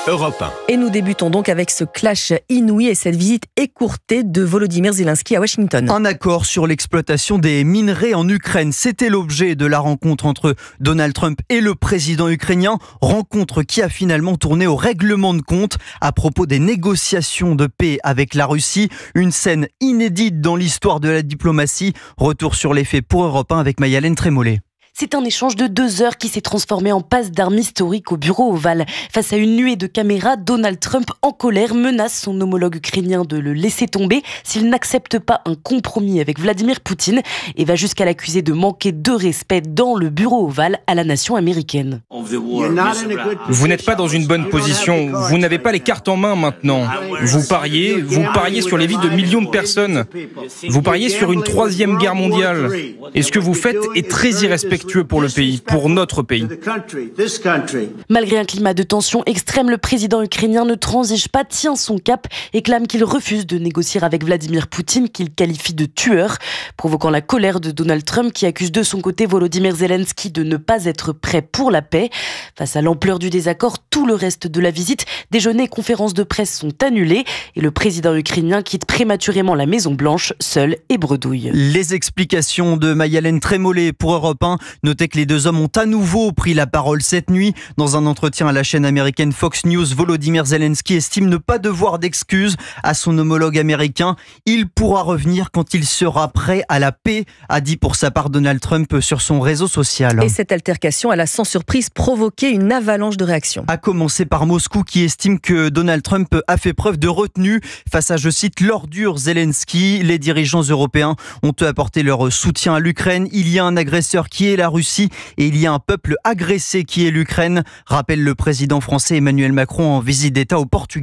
Europe 1. Et nous débutons donc avec ce clash inouï et cette visite écourtée de Volodymyr Zelensky à Washington. Un accord sur l'exploitation des minerais en Ukraine, c'était l'objet de la rencontre entre Donald Trump et le président ukrainien. Rencontre qui a finalement tourné au règlement de compte à propos des négociations de paix avec la Russie. Une scène inédite dans l'histoire de la diplomatie. Retour sur les faits pour Europe 1 avec Mayalène Trémollet. C'est un échange de 2 heures qui s'est transformé en passe d'armes historique au bureau ovale. Face à une nuée de caméras, Donald Trump, en colère, menace son homologue ukrainien de le laisser tomber s'il n'accepte pas un compromis avec Vladimir Poutine et va jusqu'à l'accuser de manquer de respect dans le bureau ovale à la nation américaine. Vous n'êtes pas dans une bonne position. Vous n'avez pas les cartes en main maintenant. Vous pariez sur les vies de millions de personnes. Vous pariez sur une 3e guerre mondiale. Et ce que vous faites est très irrespectueux pour le pays, pour notre pays. Malgré un climat de tension extrême, le président ukrainien ne transige pas, tient son cap et clame qu'il refuse de négocier avec Vladimir Poutine, qu'il qualifie de tueur, provoquant la colère de Donald Trump qui accuse de son côté Volodymyr Zelensky de ne pas être prêt pour la paix. Face à l'ampleur du désaccord, tout le reste de la visite, déjeuner et conférences de presse sont annulés et le président ukrainien quitte prématurément la Maison-Blanche, seul et bredouille. Les explications de Mayalène Trémollet pour Europe 1. Notez que les deux hommes ont à nouveau pris la parole cette nuit. Dans un entretien à la chaîne américaine Fox News, Volodymyr Zelensky estime ne pas devoir d'excuses à son homologue américain. Il pourra revenir quand il sera prêt à la paix, a dit pour sa part Donald Trump sur son réseau social. Et cette altercation, elle a sans surprise provoqué une avalanche de réactions. À commencer par Moscou qui estime que Donald Trump a fait preuve de retenue face à, je cite, l'ordure Zelensky. Les dirigeants européens ont apporté leur soutien à l'Ukraine. Il y a un agresseur qui est la Russie et il y a un peuple agressé qui est l'Ukraine, rappelle le président français Emmanuel Macron en visite d'État au Portugal.